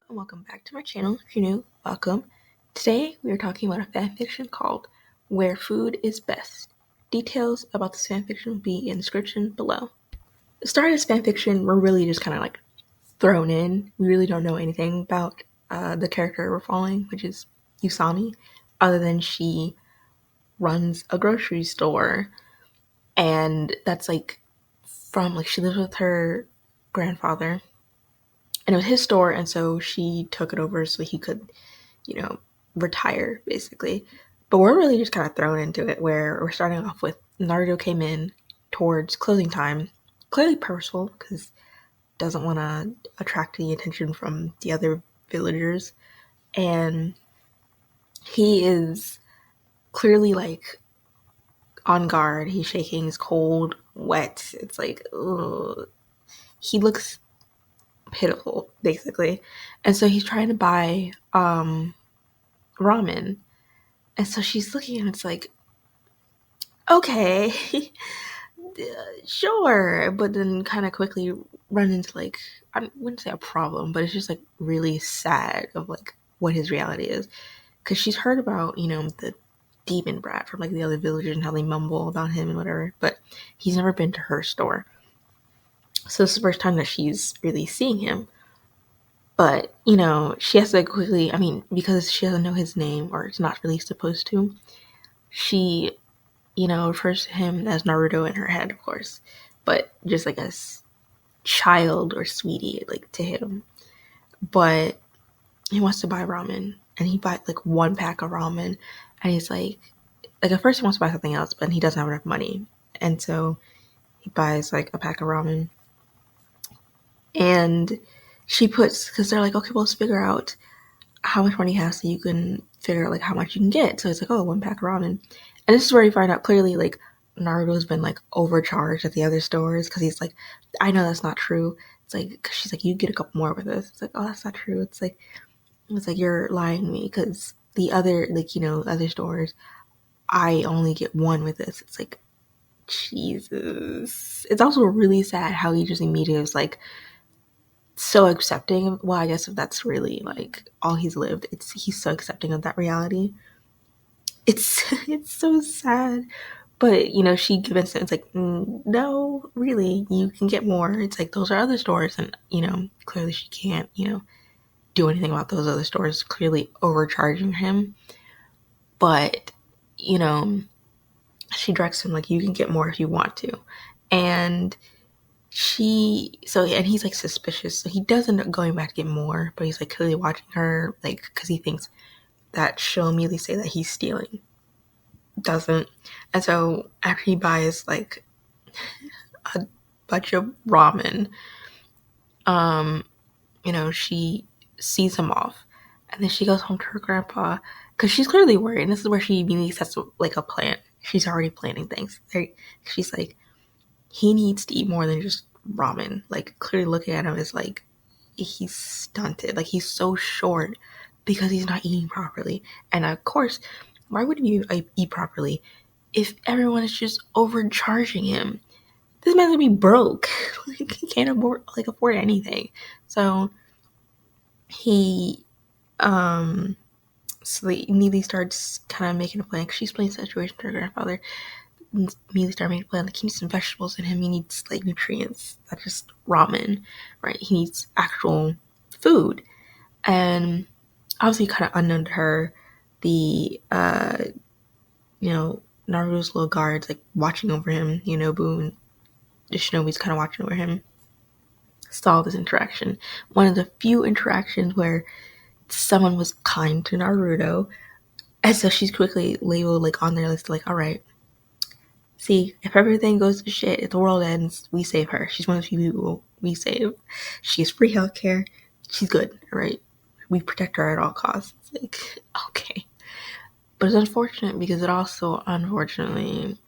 and welcome back to my channel. If you're new, welcome. Today we are talking about a fanfiction called Where Food is Best. Details about this fanfiction will be in the description below. The start of this fanfiction, we're really just kind of like thrown in. We really don't know anything about the character we're following, which is Yusami, other than she runs a grocery store, and that's like she lives with her grandfather, and it was his store, and so she took it over so he could, retire basically. But we're really just kind of thrown into it, where we're starting off with Naruto came in towards closing time, clearly purposeful because doesn't want to attract any attention from the other villagers, and he is clearly like on guard. He's shaking, he's cold, wet. It's like, ugh. He looks pitiful basically, and so he's trying to buy ramen, and so she's looking and it's like, okay, sure, but then kind of quickly run into like, I wouldn't say a problem, but it's just like really sad of like what his reality is, because she's heard about the demon brat from like the other villagers and how they mumble about him and whatever, but he's never been to her store, so this is the first time that she's really seeing him. But, she has to quickly, because she doesn't know his name, or it's not really supposed to, she, refers to him as Naruto in her head, of course, but just like as child or sweetie, like to him. But he wants to buy ramen, and he buys like one pack of ramen, and he's like at first he wants to buy something else, but he doesn't have enough money. And so he buys like a pack of ramen, and she puts, because they're like, okay, well, let's figure out how much money he has so you can figure out like how much you can get. So it's like, oh, one pack of ramen. And this is where you find out clearly like Naruto's been like overcharged at the other stores, because he's like, I know that's not true. It's like, cause she's like, you get a couple more with this. It's like, oh, that's not true. It's like you're lying to me, because the other other stores, I only get one with this. It's like, Jesus. It's also really sad how he just immediately was like so accepting of, well, I guess if that's really like all he's lived, he's so accepting of that reality. It's it's so sad. But she gives it, it's like, no, really, you can get more. It's like, those are other stores, and clearly she can't do anything about those other stores clearly overcharging him. But she directs him like, you can get more if you want to. And and he's like suspicious, so he does end up going back to get more, but he's like clearly watching her, like, because he thinks that she'll immediately say that he's stealing. Doesn't. And so after he buys like a bunch of ramen, she sees him off, and then she goes home to her grandpa, because she's clearly worried, and this is where she immediately sets like a plan. She's already planning things. She's like, he needs to eat more than just ramen. Like, clearly looking at him is like, he's stunted. Like, he's so short because he's not eating properly. And of course, why would you eat properly if everyone is just overcharging him? This man's gonna be broke. Like, he can't afford anything. So he immediately starts kind of making a plan, because she explains the situation to her grandfather. Immediately start making a plan, like, he needs some vegetables in him, he needs like nutrients, not just ramen, right? He needs actual food. And obviously kind of unknown to her, the Naruto's little guards like watching over him, Boo and the Shinobi's kind of watching over him, saw this interaction, one of the few interactions where someone was kind to Naruto. And so she's quickly labeled like on their list, like, all right, see, if everything goes to shit, if the world ends, we save her. She's one of the few people we save. She has free healthcare. She's good, right? We protect her at all costs. It's like, okay. But it's unfortunate, because it also, unfortunately,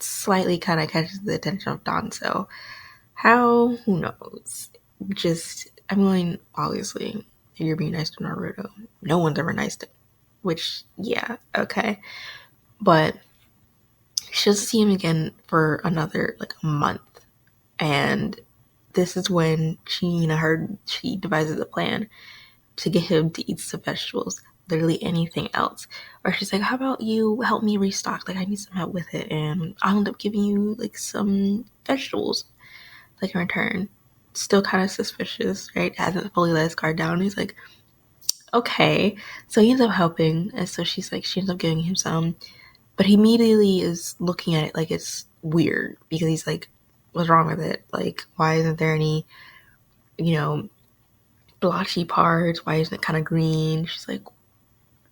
slightly kind of catches the attention of Danzou. How? Who knows? Obviously, if you're being nice to Naruto, no one's ever nice to him. Which, yeah, okay. But she doesn't see him again for another like a month, and this is when she devises a plan to get him to eat some vegetables, literally anything else. Or she's like, how about you help me restock? Like, I need some help with it, and I'll end up giving you like some vegetables, like in return. Still kind of suspicious, right? Hasn't fully let his guard down. He's like, okay. So he ends up helping, and so she ends up giving him some, but he immediately is looking at it like it's weird because he's like, what's wrong with it? Like, why isn't there any, blotchy parts? Why isn't it kind of green? She's like,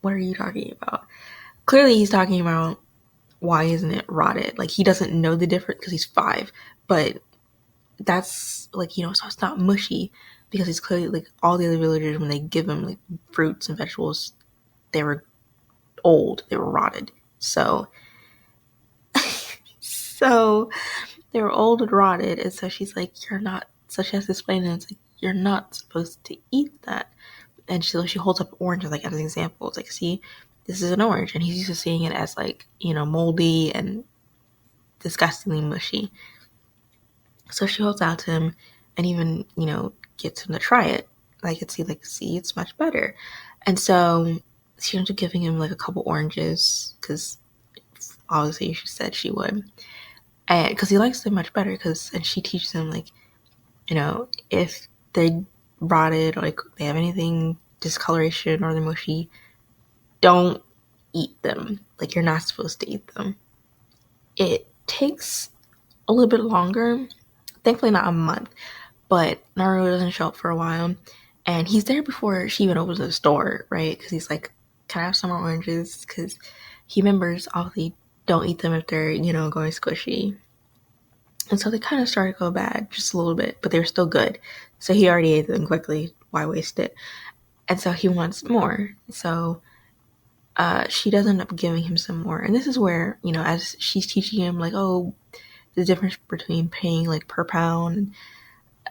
what are you talking about? Clearly he's talking about why isn't it rotted? Like, he doesn't know the difference because he's 5, but that's like, so it's not mushy because he's clearly like all the other villagers, when they give him like fruits and vegetables, they were old, they were rotted. So they were old and rotted, and so she's like, you're not, so she has to explain it. It's like, you're not supposed to eat that. And she holds up oranges like as an example. It's like, see, this is an orange, and he's used to seeing it as like, moldy and disgustingly mushy. So she holds out to him and even, gets him to try it. Like, see, it's much better. And so she ends up giving him like a couple oranges because obviously she said she would. And because he likes them much better, and she teaches him like, if they rotted or like they have anything discoloration or they're mushy, don't eat them. Like, you're not supposed to eat them. It takes a little bit longer, thankfully not a month, but Naruto doesn't show up for a while, and he's there before she even opens the store, right? Because he's like, can I have some more oranges? Because he remembers obviously don't eat them if they're, going squishy. And so they kind of started to go bad just a little bit, but they were still good. So he already ate them quickly. Why waste it? And so he wants more. So she does end up giving him some more. And this is where, as she's teaching him, like, oh, the difference between paying like per pound.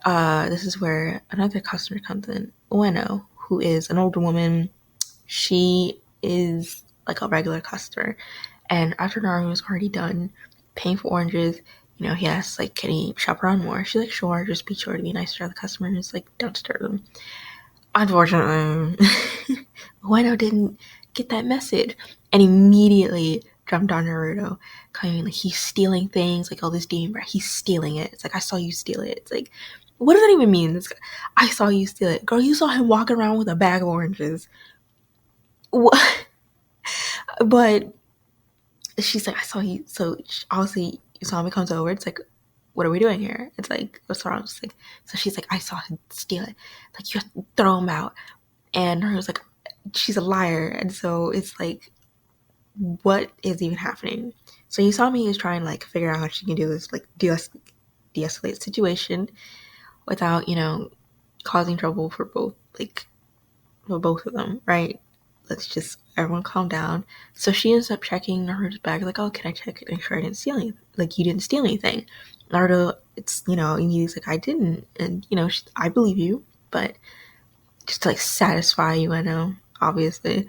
This is where another customer comes in, Ueno, who is an older woman. She is like a regular customer. And after Naruto was already done paying for oranges, he asks, like, can he shop around more? She's like, sure, just be sure to be nice to other customers. Like, don't disturb them. Unfortunately, Ueno didn't get that message and immediately jumped on Naruto, claiming like he's stealing things, like all this demon bread, he's stealing it. It's like, I saw you steal it. It's like, what does that even mean? I saw you steal it. Girl, you saw him walking around with a bag of oranges. What? But she's like, I saw you. So obviously Yusami comes over. It's like, what are we doing here? It's like, what's wrong? It's like, so she's like, I saw him steal it. Like, you have to throw him out. And her was like, she's a liar. And so it's like, what is even happening? So Yusami is trying to like figure out how she can do this, like de-escalate the situation without, causing trouble for both of them, right? Let's just everyone calm down. So she ends up checking Naruto's bag, like, oh, can I check it and make sure I didn't steal anything? Like, you didn't steal anything. Naruto, it's, he's like, I didn't. And, I believe you, but just to like satisfy you, I know, obviously.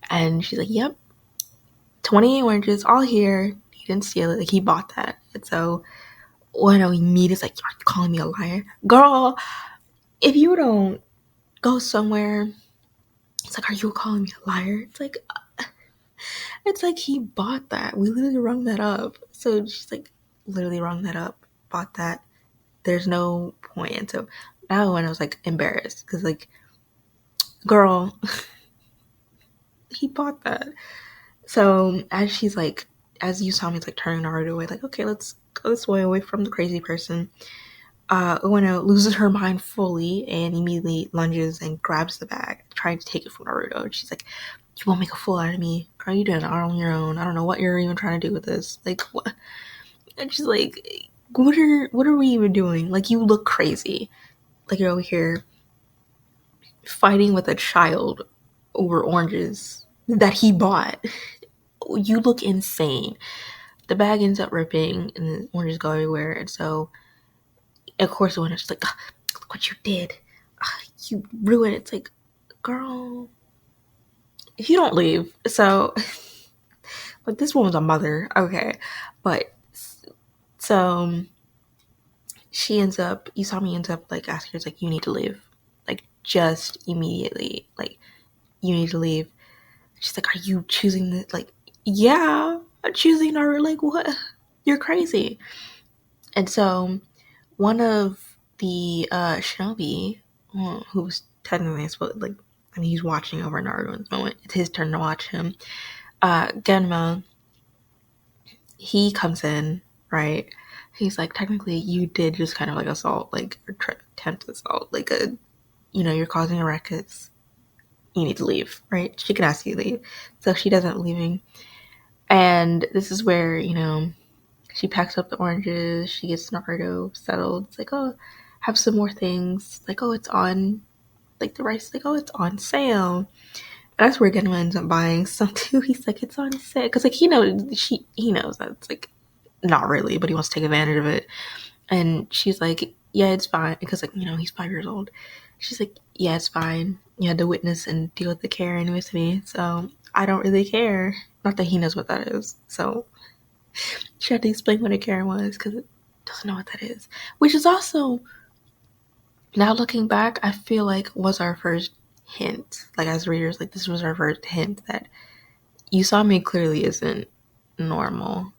And she's like, yep, 20 oranges, all here. He didn't steal it. Like, he bought that. And so, Ueno immediately is like, are you calling me a liar? Girl, if you don't go somewhere, it's like, are you calling me a liar? It's like he bought that. We literally rung that up. So she's like, literally rung that up, bought that. There's no point. And so now when I was like embarrassed, because like, girl, he bought that. So as Yusami's like turning Naruto away, like, okay, let's go this way, away from the crazy person. Ueno loses her mind fully and immediately lunges and grabs the bag, trying to take it from Naruto. And she's like, you won't make a fool out of me. Girl, you did it on your own. I don't know what you're even trying to do with this. Like, what? And she's like, what are we even doing? Like, you look crazy. Like, you're over here fighting with a child over oranges that he bought. You look insane. The bag ends up ripping and the oranges go everywhere. And so, of course, when it's like, oh, look what you did. Oh, you ruined it. It's like, girl, if you don't leave. So, like, this woman's a mother. Okay. But, so, Yusami ends up like asking her, like, you need to leave. Like, just immediately. Like, you need to leave. She's like, are you choosing this? Like, yeah, I'm choosing Naruto. Like, what? You're crazy. And so one of the shinobi, who's technically supposed, like, I mean, he's watching over Naruto in this moment. It's his turn to watch him. Genma, he comes in, right? He's like, technically, you did just kind of like assault, like, or attempt assault, like you're causing a ruckus. You need to leave, right? She can ask you to leave. So she doesn't leaving. And this is where, she packs up the oranges, she gets Naruto settled. It's like, oh, have some more things. Like, oh, it's on, like, the rice, like, oh, it's on sale. And that's where Genma ends up buying some too. He's like, it's on sale. Because, like, he knows that it's, like, not really, but he wants to take advantage of it. And she's like, yeah, it's fine. Because, like, he's 5 years old. She's like, yeah, it's fine. You had to witness and deal with the Karen with me. So I don't really care. Not that he knows what that is. So she had to explain what a Karen was because it doesn't know what that is. Which is also, now looking back, I feel like was our first hint. Like, as readers, like, this was our first hint that Yusami clearly isn't normal.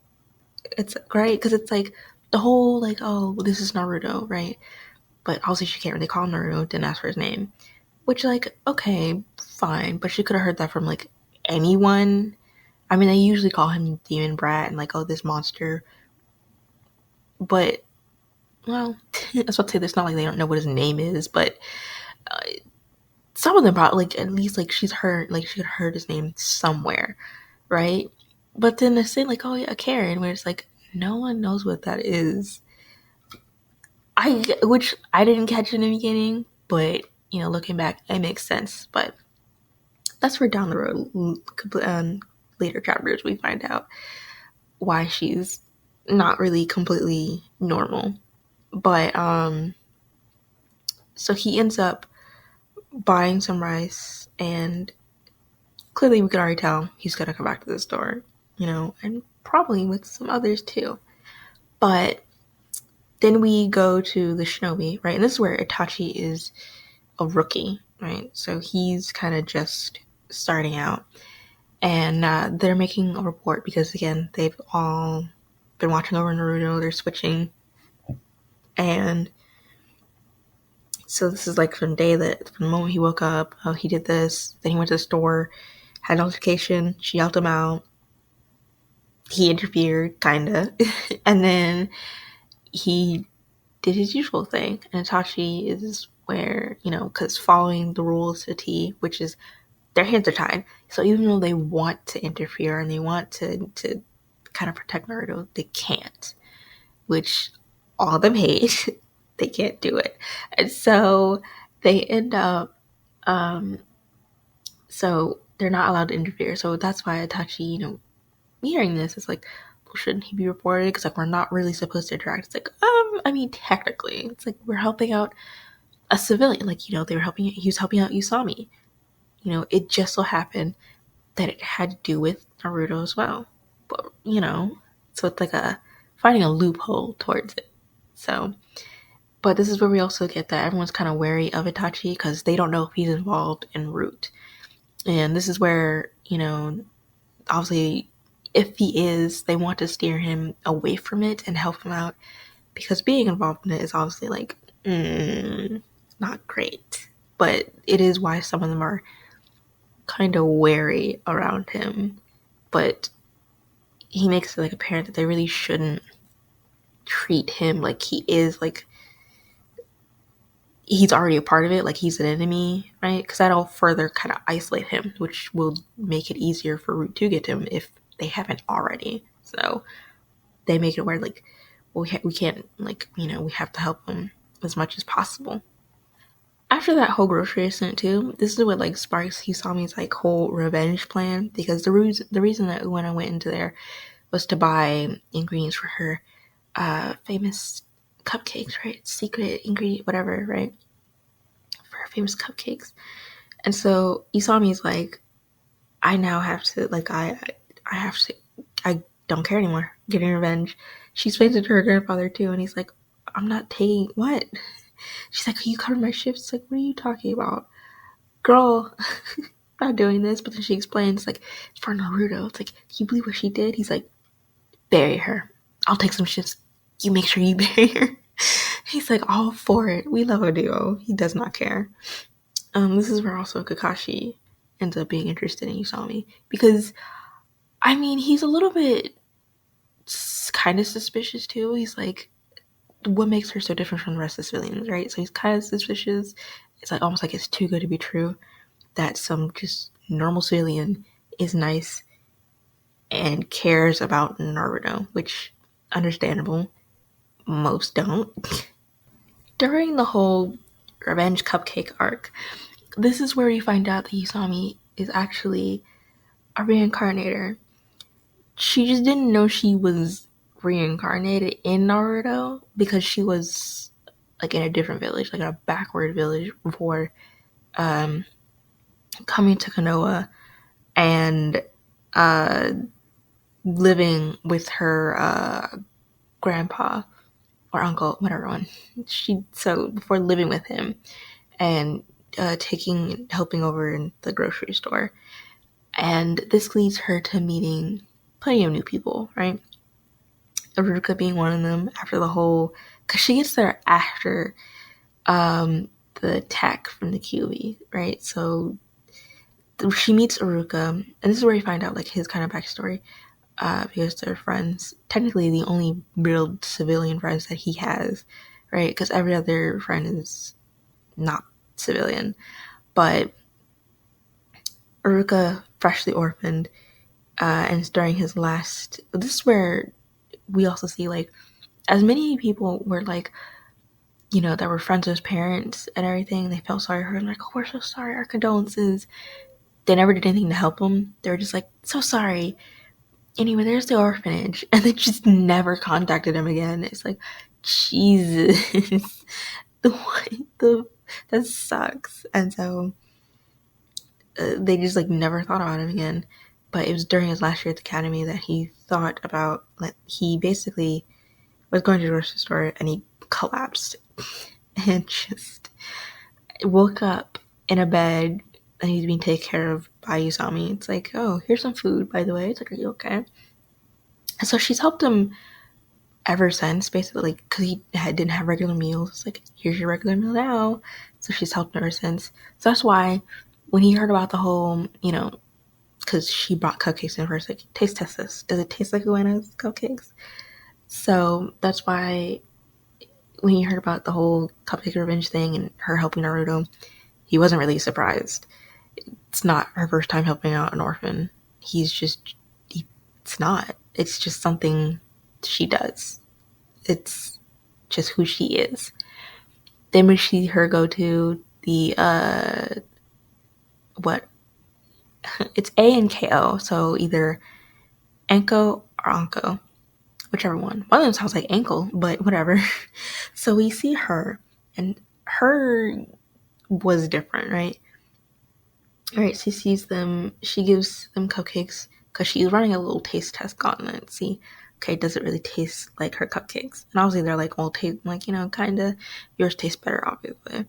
It's great because it's like the whole, like, oh, this is Naruto, right? But obviously she can't really call him Naruto, didn't ask for his name. Which, like, okay, fine. But she could have heard that from, like, anyone. I mean, they usually call him Demon Brat and, like, oh, this monster. But, well, I was about to say, it's not like they don't know what his name is, but uh, some of them probably, like, at least, like, she could have heard his name somewhere, right? But then they say, like, oh, yeah, Karen, where it's like, no one knows what that is. Which I didn't catch in the beginning, but, looking back, it makes sense. But that's for down the road, later chapters, we find out why she's not really completely normal. But, so he ends up buying some rice, and clearly we could already tell he's gonna come back to the store, and probably with some others too. But then we go to the shinobi, right? And this is where Itachi is a rookie, right? So he's kind of just starting out. And they're making a report because, again, they've all been watching over Naruto. They're switching. And so this is like from the moment he woke up, oh, he did this. Then he went to the store, had an altercation. She yelled him out. He interfered, kind of. And then he did his usual thing. And Itachi is where, because following the rules to T, which is their hands are tied. So even though they want to interfere and they want to kind of protect Naruto, they can't. Which all of them hate. They can't do it. And so they end up, so they're not allowed to interfere. So that's why Itachi, hearing this is like, well, shouldn't he be reported? Because, like, we're not really supposed to interact. It's like, I mean, technically, it's like we're helping out a civilian. Like, he was helping out Yusami. It just so happened that it had to do with Naruto as well. But, so it's like finding a loophole towards it. So, but this is where we also get that everyone's kind of wary of Itachi because they don't know if he's involved in Root. And this is where, obviously, if he is, they want to steer him away from it and help him out because being involved in it is obviously like, not great. But it is why some of them are kind of wary around him. But he makes it like apparent that they really shouldn't treat him like he is, like, he's already a part of it, like he's an enemy, right? Because that'll further kind of isolate him, which will make it easier for Root to get to him if they haven't already. So they make it where, like, well, we can't, like, we have to help him as much as possible. After that whole grocery incident too, this is what, like, sparks Hisami's, like, whole revenge plan, because the reason that when I went into there was to buy ingredients for her famous cupcakes, right? Secret ingredient, whatever, right? For her famous cupcakes. And so Isami's like, I now have to, like, I don't care anymore. Getting revenge. She explains it to her grandfather too, and he's like, I'm not taking what? She's like, you covered my shifts. Like, what are you talking about? Girl, I'm not doing this. But then she explains, like, it's for Naruto. It's like, can you believe what she did? He's like, bury her. I'll take some shifts. You make sure you bury her. He's like, all for it. We love a duo. He does not care. This is where also Kakashi ends up being interested in Yusami. Because, I mean, he's a little bit kind of suspicious too. He's like, what makes her so different from the rest of the civilians, right? So he's kind of suspicious. It's like almost like it's too good to be true that some just normal civilian is nice and cares about Naruto, which understandable. Most don't. During the whole revenge cupcake arc, this is where we find out that Yusami is actually a reincarnator. She just didn't know she was reincarnated in Naruto because she was like in a different village, like a backward village before coming to Konoha and uh, living with her grandpa or uncle, whatever one. So before living with him and helping over in the grocery store, and this leads her to meeting plenty of new people, right? Aruka being one of them after the whole, because she gets there after the attack from the QB, right? So she meets Aruka, and this is where you find out like his kind of backstory, because they're friends. Technically, the only real civilian friends that he has, right? Because every other friend is not civilian. But Aruka, freshly orphaned, and it's during his last. This is where we also see like, as many people were like, that were friends with his parents and everything. They felt sorry for him, like, oh, we're so sorry, our condolences. They never did anything to help him. They were just like, so sorry. Anyway, there's the orphanage. And they just never contacted him again. It's like, Jesus. That sucks. And so they just like never thought about him again. But it was during his last year at the academy that he thought about, like, he basically was going to the grocery store and he collapsed and just woke up in a bed and he's being taken care of by Yusami. It's like, oh, here's some food, by the way. It's like, are you okay? And so she's helped him ever since, basically, because he didn't have regular meals. It's like, here's your regular meal now. So she's helped him ever since. So that's why when he heard about the whole, because she brought cupcakes in first, like, test this. Does it taste like Uena's cupcakes? So that's why when he heard about the whole cupcake revenge thing and her helping Naruto, he wasn't really surprised. It's not her first time helping out an orphan. It's not. It's just something she does. It's just who she is. Then we see her go to the, it's A and KO, so either Anko or Anko, whichever one. One of them sounds like ankle, but whatever. So we see her, and her was different, right? All right, she sees them, she gives them cupcakes because she's running a little taste test gauntlet. See, okay, does it really taste like her cupcakes? And obviously they're like, well, taste like, kind of, yours tastes better, obviously.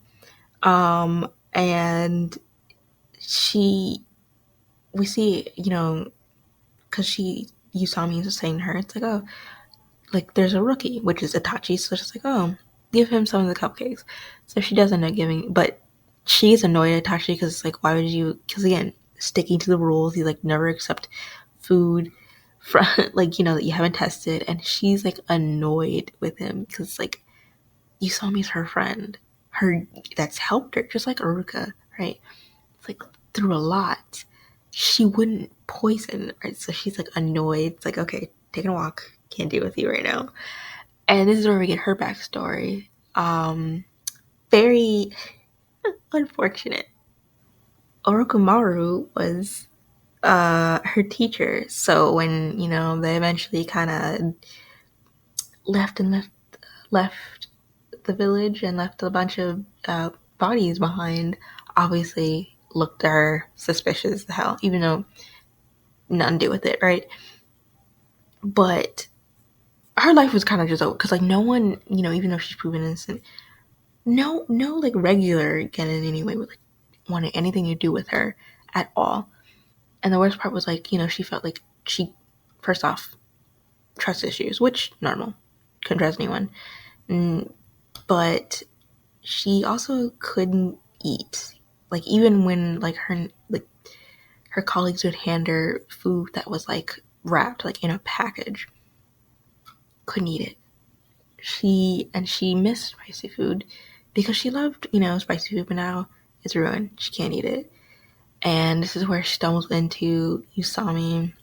And we see, because Yusami is saying to her, it's like, oh, like, there's a rookie, which is Itachi, so she's like, oh, give him some of the cupcakes. So she does end up giving, but she's annoyed at Itachi because it's like, why would you, because again, sticking to the rules, you like never accept food from, like, that you haven't tested, and she's like annoyed with him because like, Yusami's her friend, that's helped her, just like Aruka, right? It's like, through a lot, she wouldn't poison, right? So she's like annoyed. It's like, okay, taking a walk, can't deal with you right now. And this is where we get her backstory. Very unfortunate. Orochimaru was her teacher. So when, they eventually kind of left the village and left a bunch of bodies behind, obviously looked at her suspicious as hell, even though nothing to do with it, right? But her life was kind of just over because like no one, even though she's proven innocent, no like regular get in any way would like wanted anything to do with her at all. And the worst part was like, she felt like she, first off, trust issues, which normal, couldn't trust anyone. But she also couldn't eat. Like even when her colleagues would hand her food that was like wrapped like in a package, couldn't eat it. She missed spicy food because she loved, spicy food, but now it's ruined. She can't eat it. And this is where she stumbles into Yusami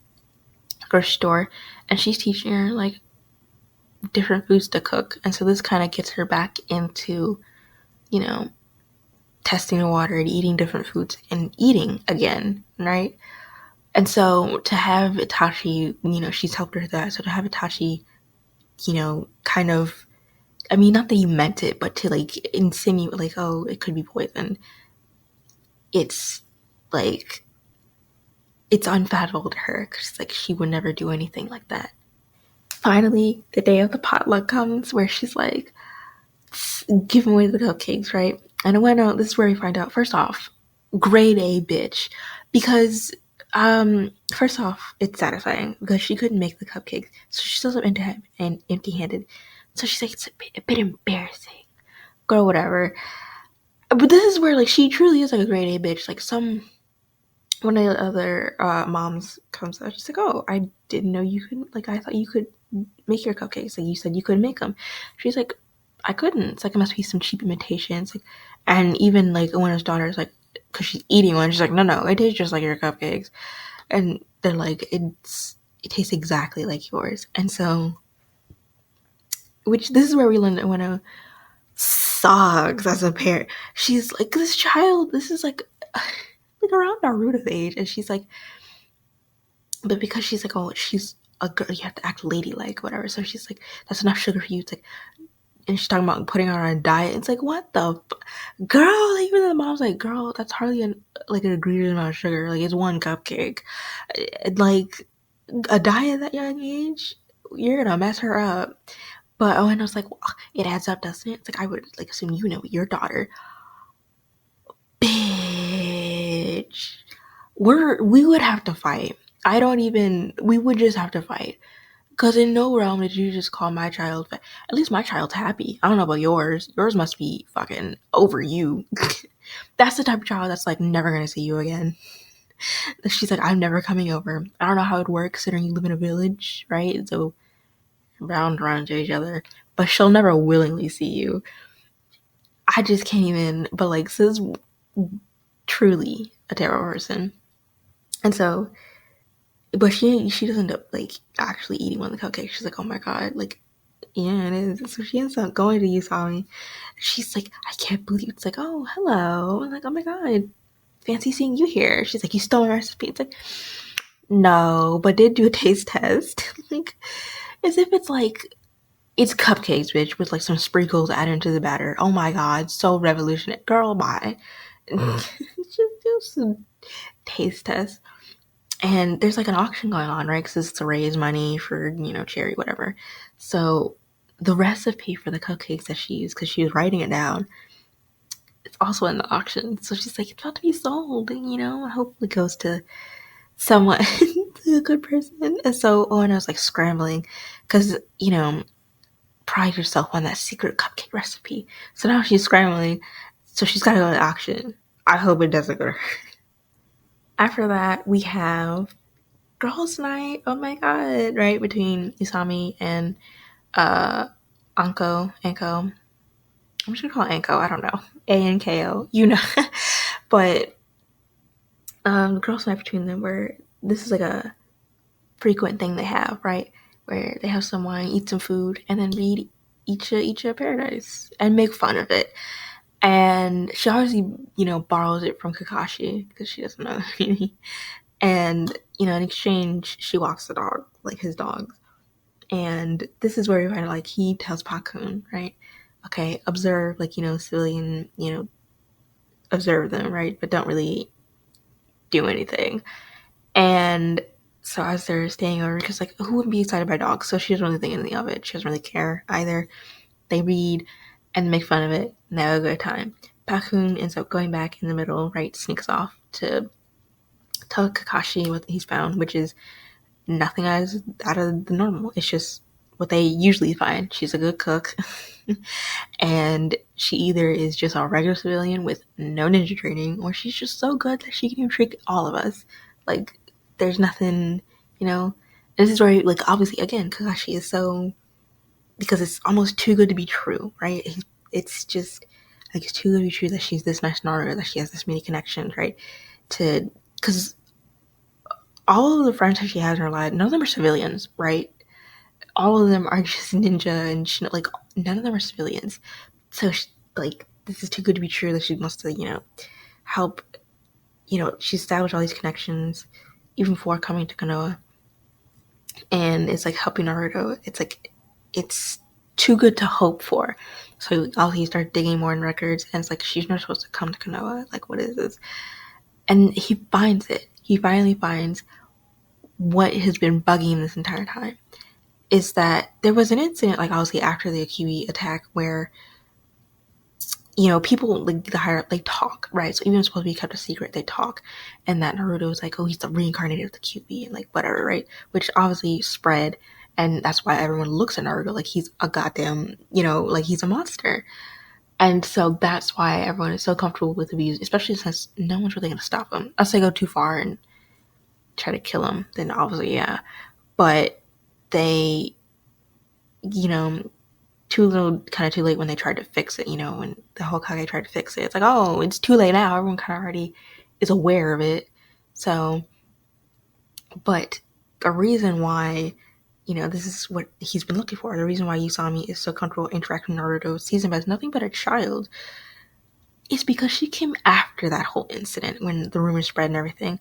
grocery store, and she's teaching her like different foods to cook. And so this kind of gets her back into, you know, testing the water and eating different foods and eating again, right? And so to have Itachi, she's helped her with that. So to have Itachi, kind of, I mean, not that he meant it, but to like insinuate, like, oh, it could be poison. It's like, it's unfathomable to her because like she would never do anything like that. Finally, the day of the potluck comes where she's like giving away the cupcakes, right? And I went out. This is where we find out. First off, grade A bitch, because first off, it's satisfying because she couldn't make the cupcakes, so she's still empty-handed. So she's like, it's a bit embarrassing, girl, whatever. But this is where like she truly is like a grade A bitch. Like one of the other moms comes out, she's like, oh, I didn't know you could, like, I thought you could make your cupcakes. Like, you said you couldn't make them. She's like, I couldn't. It's like, it must be some cheap imitations. Like, and even, like, one of his daughters, like, because she's eating one, she's like, no, it tastes just like your cupcakes. And they're like, it tastes exactly like yours. And so, which, this is where we learn that when a sucks as a parent. She's like, this child, this is like around Naruto's age, and she's like, but because she's like, oh, she's a girl, you have to act ladylike, whatever. So she's like, that's enough sugar for you. It's like, and she's talking about putting her on a diet. It's like, what the girl? Even the mom's like, girl, that's hardly an egregious amount of sugar. Like, it's one cupcake. Like, a diet at that young age, you're gonna mess her up. But and I was like, well, it adds up, doesn't it? It's like, I would like assume your daughter, bitch. We would have to fight. We would just have to fight. Because in no realm did you just call my child fat. At least my child's happy. I don't know about yours. Yours must be fucking over you. That's the type of child that's like never gonna see you again. She's like, I'm never coming over. I don't know how it works considering you live in a village, right? So round to each other. But she'll never willingly see you. I just can't even, but like, this is truly a terrible person. And so, but she doesn't end up like actually eating one of the cupcakes. She's like, oh my god, like, yeah, it is. So she ends up going to Yusami. She's like, I can't believe it's like, oh, hello. I'm like, oh my god, fancy seeing you here. She's like, you stole my recipe. It's like, no, but did do a taste test. Like, as if it's like, it's cupcakes, bitch, with like some sprinkles added into the batter. Oh my god, so revolutionary. Girl, bye. Just do some taste test. And there's like an auction going on, right? Because it's to raise money for, charity, whatever. So the recipe for the cupcakes that she used, because she was writing it down, it's also in the auction. So she's like, it's about to be sold, and, I hope it goes to someone, to a good person. And so Owen was like scrambling because, pride yourself on that secret cupcake recipe. So now she's scrambling. So she's got to go to the auction. I hope it doesn't go to her. After that, we have girls' night. Oh my god, right? Between Yusami and Anko. I'm just gonna call it Anko. I don't know. ANKO. But the girls' night between them, where this is like a frequent thing they have, right? Where they have someone eat some food and then read each of Paradise and make fun of it. And she obviously, borrows it from Kakashi because she doesn't know any. And, in exchange, she walks the dog, like his dogs. And this is where we find out, like, he tells Pakun, right? Okay, observe, like, civilian, observe them, right? But don't really do anything. And So as they're staying over, because like who wouldn't be excited by dogs? So she doesn't really think anything of it. She doesn't really care either. They read and make fun of it and they have a good time. Pakun ends up going back in the middle, right? Sneaks off to tell Kakashi what he's found, which is nothing out of the normal. It's just what they usually find. She's a good cook. And she either is just a regular civilian with no ninja training, or she's just so good that she can even trick all of us. Like, there's nothing, you know. This is where, like, obviously, again, Kakashi is so, because it's almost too good to be true, right? It's just, like, it's too good to be true that she's this nice Naruto, that she has this many connections, right? Because all of the friends that she has in her life, none of them are civilians, right? All of them are just ninja, and she, like, none of them are civilians. So, she, like, this is too good to be true that she wants to, help, she established all these connections even before coming to Konoha. And it's, like, helping Naruto. It's, like, it's too good to hope for. So, he starts digging more in records, and it's, like, she's not supposed to come to Konoha. Like, what is this? And he finds it. He finally finds what has been bugging this entire time. Is that there was an incident, like, obviously, after the Akibi attack where people, like, the higher, they talk, right? So even if it's supposed to be kept a secret, they talk. And that Naruto was like, oh, he's the reincarnated of the QB and, like, whatever, right? Which obviously spread. And that's why everyone looks at Naruto like he's a goddamn, like he's a monster. And so that's why everyone is so comfortable with abuse, especially since no one's really going to stop him. Unless they go too far and try to kill him, then obviously, yeah. But they, kind of too late when they tried to fix it, when the Hokage tried to fix it. It's like, oh, it's too late now. Everyone kind of already is aware of it. So, but the reason why, this is what he's been looking for, the reason why Yusami is so comfortable interacting with Naruto, sees him as nothing but a child, is because she came after that whole incident when the rumors spread and everything.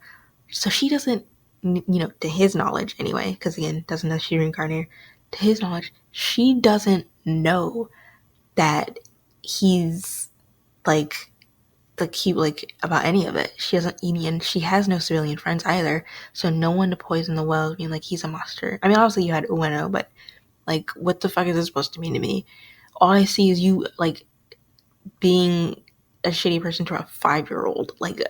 So she doesn't, to his knowledge anyway, because again, doesn't know she's reincarnated, to his knowledge, she doesn't know that he's like about any of it. She doesn't, and she has no civilian friends either, so no one to poison the well, being like he's a monster. I mean, obviously you had Ueno, but like, what the fuck is this supposed to mean to me? All I see is you, like, being a shitty person to a 5-year-old. Like,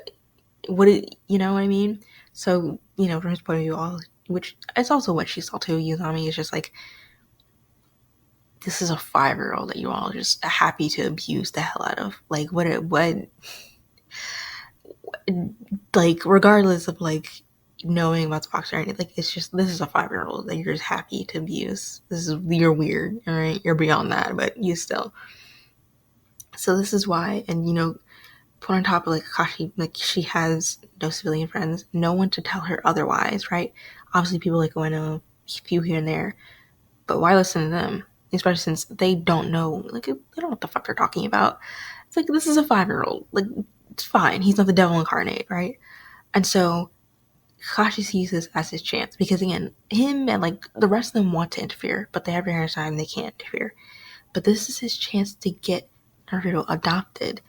you know what I mean? So, from his point of view, which is also what she saw too, Yuzami is just like, this is a 5-year-old that you all are just happy to abuse the hell out of. Like, what, like, regardless of, like, knowing about the box or anything, like, it's just, this is a 5-year-old that you're just happy to abuse. You're weird, alright? You're beyond that, but you still. So this is why, and, put on top of, like, Kakashi, like, she has no civilian friends, no one to tell her otherwise, right? Obviously, people like Ueno, a few here and there, but why listen to them? Especially since they don't know, like, they don't know what the fuck they're talking about. It's like, this is a 5-year-old. Like, it's fine. He's not the devil incarnate, right? And so Kakashi sees this as his chance because, again, him and, like, the rest of them want to interfere, but they have their hands and they can't interfere. But this is his chance to get Naruto adopted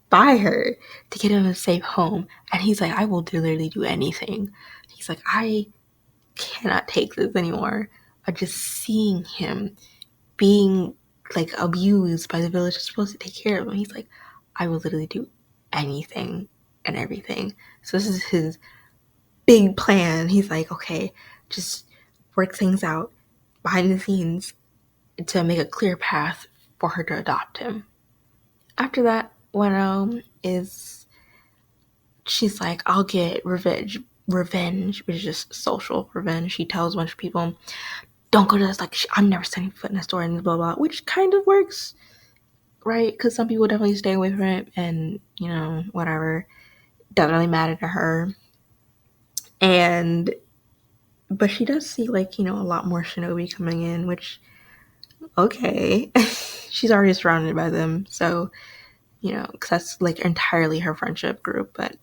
by her, to get him a safe home. And he's like, I will literally do anything. He's like, I cannot take this anymore. Of just seeing him being, like, abused by the village that's supposed to take care of him. He's like, I will literally do anything and everything. So this is his big plan. He's like, okay, just work things out behind the scenes to make a clear path for her to adopt him. After that, she's like, I'll get revenge, which is just social revenge. She tells a bunch of people, don't go to this, like, I'm never setting foot in a store, and blah, blah, which kind of works, right? Because some people definitely stay away from it, and, whatever. Doesn't really matter to her. But she does see, like, a lot more shinobi coming in, which, okay. She's already surrounded by them, so, because that's, like, entirely her friendship group, but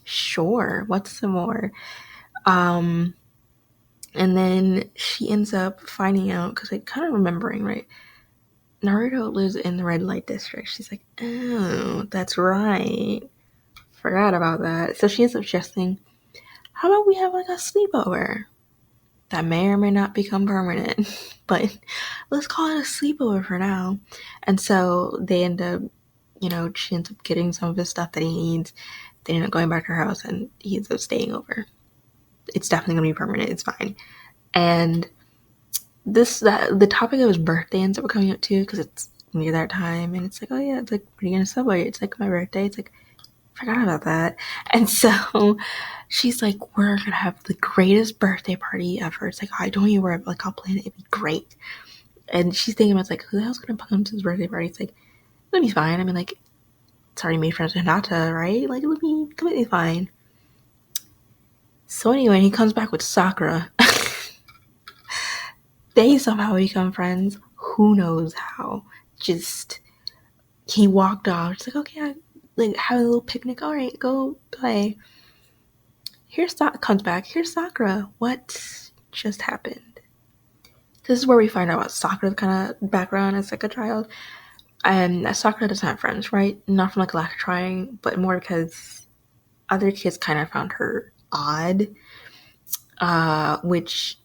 sure, what's some more? And then she ends up finding out, because, like, kind of remembering, right? Naruto lives in the red light district. She's like, oh, that's right. Forgot about that. So she ends up suggesting, how about we have like a sleepover? That may or may not become permanent, but let's call it a sleepover for now. And so they end up, she ends up getting some of his stuff that he needs. They end up going back to her house and he ends up staying over. It's definitely going to be permanent. It's fine. And the topic of his birthday ends up coming up too, because it's near that time. And it's like, oh yeah, it's like, what are you going to celebrate? It's like my birthday. It's like, forgot about that. And so she's like, we're gonna have the greatest birthday party ever. It's like, I don't even worry, like I'll plan it, it'd be great. And she's thinking about, it's like, who the hell's gonna come to this birthday party? It's like, it'll be fine. I mean, like, it's already made friends with Hinata, right? Like, it'll be completely fine. So anyway, he comes back with Sakura. They somehow become friends. Who knows how? Just, he walked off. It's like, okay, like, have a little picnic. All right, go play. Comes back. Here's Sakura. What just happened? This is where we find out about Sakura's kind of background as like a child. And Sakura doesn't have friends, right? Not from like a lack of trying, but more because other kids kind of found her odd. Which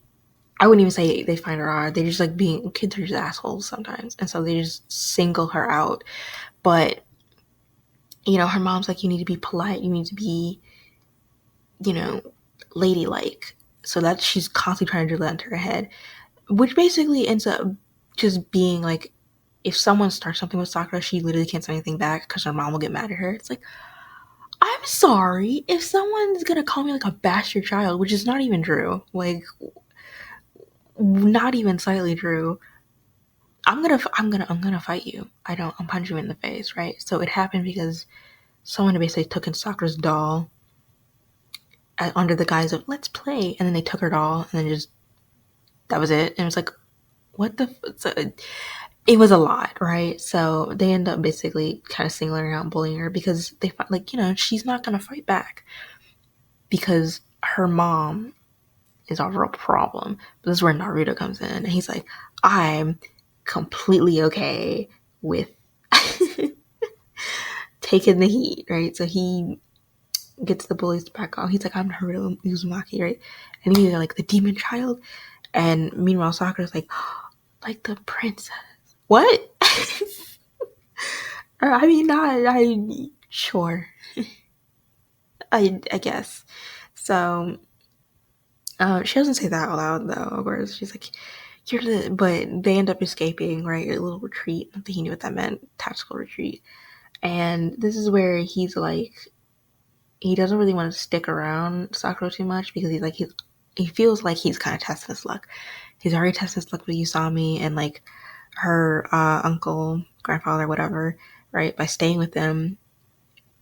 I wouldn't even say they find her odd. They just like kids are just assholes sometimes. And so they just single her out. But, her mom's like, you need to be polite. You need to be, ladylike. So that she's constantly trying to do that into her head. Which basically ends up just being like, if someone starts something with Sakura, she literally can't say anything back because her mom will get mad at her. It's like, I'm sorry, if someone's gonna call me like a bastard child, which is not even true, like, not even slightly true, I'm gonna fight you. I'm punching you in the face, right? So it happened because someone basically took in Sakura's doll under the guise of let's play, and then they took her doll, and then that was it. And it was like, what the so it was a lot, right? So they end up basically kind of singling her out and bullying her because they find, like, she's not gonna fight back because her mom is a real problem. But this is where Naruto comes in, and he's like, I'm completely okay with taking the heat, right? So he gets the bullies back off. He's like, I'm Naruto Uzumaki, right? And he's like the demon child. And meanwhile, Sakura's like, oh, like the princess. What? I mean, sure. I guess. So, she doesn't say that out loud though, of course. She's like, but they end up escaping, right? A little retreat. I don't think he knew what that meant. Tactical retreat. And this is where he's like, he doesn't really want to stick around Sakura too much because he feels like he's kind of testing his luck. He's already tested his luck with Yusami and like her uncle, grandfather, whatever, right? By staying with them,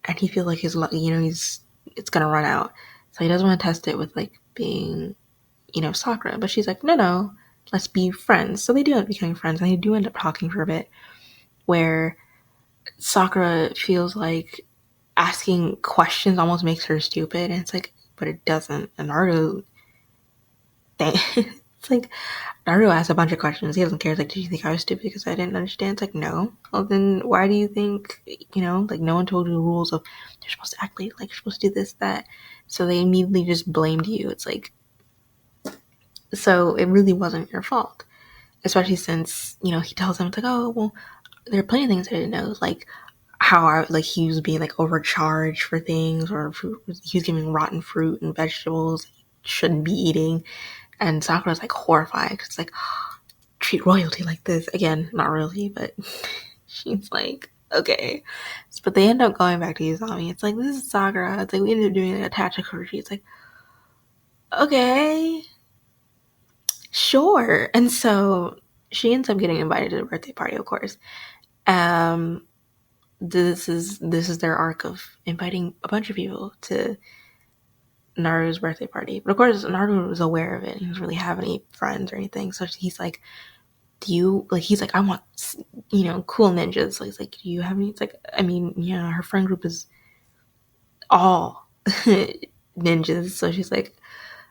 and he feels like his luck, it's gonna run out. So he doesn't want to test it with like being, Sakura. But she's like, no, let's be friends. So they do end up becoming friends, and they do end up talking for a bit, where Sakura feels like asking questions almost makes her stupid, and it's like, but it doesn't. And Naruto, it's like, Naruto asks a bunch of questions. He doesn't care. It's like, did you think I was stupid because I didn't understand? It's like, no. Well, then why do you think, like, no one told you the rules of you're supposed to act like you're supposed to do this, that. So they immediately just blamed you. It's like, so it really wasn't your fault. Especially since, he tells them, it's like, oh, well, there are plenty of things I didn't know. Like, how he was being like overcharged for things, or he was giving rotten fruit and vegetables he shouldn't be eating, and Sakura's like horrified because it's like, treat royalty like this again, not really, but she's like, okay. But they end up going back to Yusami. It's like, this is Sakura. It's like, we ended up doing like a tactical retreat. It's like, okay, sure. And so she ends up getting invited to the birthday party, of course. This is their arc of inviting a bunch of people to Naruto's birthday party. But of course, Naruto was aware of it. He doesn't really have any friends or anything. So he's like, he's like, I want, cool ninjas. So he's like, do you have any? It's like, I mean, her friend group is all ninjas. So she's like,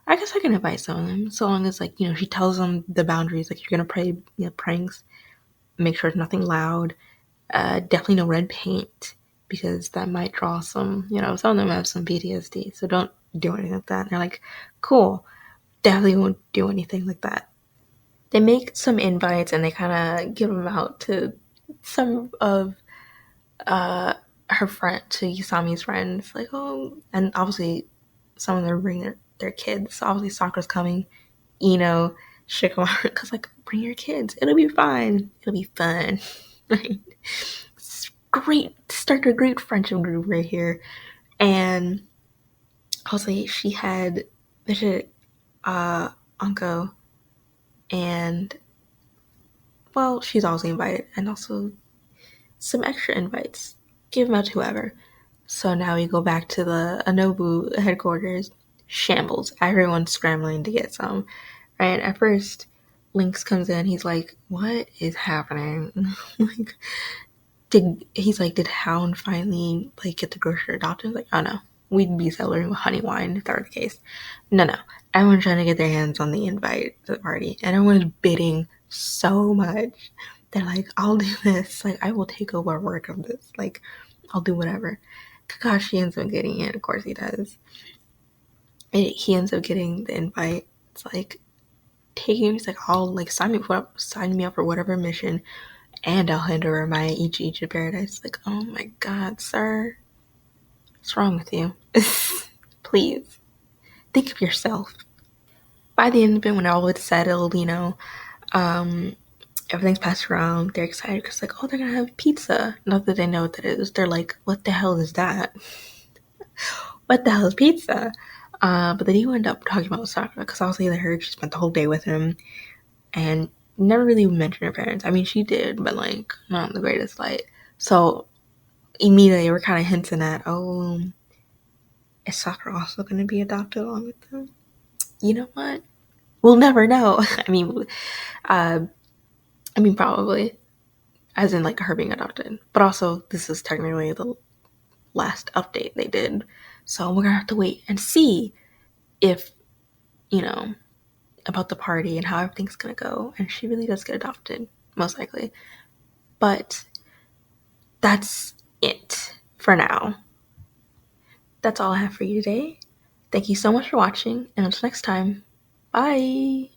I guess I can invite some of them. So long as, like, she tells them the boundaries. Like, you're going to play pranks. Make sure it's nothing loud. Definitely no red paint. because that might draw some, some of them have some PTSD. So don't do anything like that. And they're like, cool, definitely won't do anything like that. They make some invites and they kind of give them out to some of uh, her friend, to Yusami's friends. Like, oh, and obviously some of them bring their kids. So obviously Sakura's coming. Shikamaru, because like, bring your kids. It'll be fine. It'll be fun. Right? It's great. Start a great friendship group right here. And also, she had visited Anko, and well, she's also invited, and also some extra invites. Give them out to whoever. So now we go back to the ANBU headquarters. Shambles. Everyone's scrambling to get some. Right? At first, Lynx comes in. He's like, "What is happening?" like, did Hound finally like get the grocer adopted? Like, oh no, we'd be celebrating with honey wine if that were the case. No. Everyone's trying to get their hands on the invite to the party, and everyone's bidding so much. They're like, "I'll do this. Like, I will take over work of this. Like, I'll do whatever." Kakashi ends up getting it. Of course, he does. He ends up getting the invite. It's like taking. He's like, "I'll like sign me up for whatever mission." And I'll hand over my Uchiha paradise. Like, oh my god, sir. What's wrong with you? Please. Think of yourself. By the end of it, when all is settled, um, everything's passed around, they're excited because, like, oh, they're gonna have pizza. Not that they know what that is. They're like, what the hell is that? What the hell is pizza? But they do end up talking about Sakura because obviously they heard she spent the whole day with him and never really mentioned her parents. I mean, she did, but like, not in the greatest light. So immediately we're kind of hinting at, oh, is Sakura also going to be adopted along with them? You know what? We'll never know. Uh, probably, as in like her being adopted. But also, this is technically the last update they did, so we're gonna have to wait and see if you know about the party and how everything's gonna go. And she really does get adopted, most likely. But that's it for now. That's all I have for you today. Thank you so much for watching, and until next time, bye!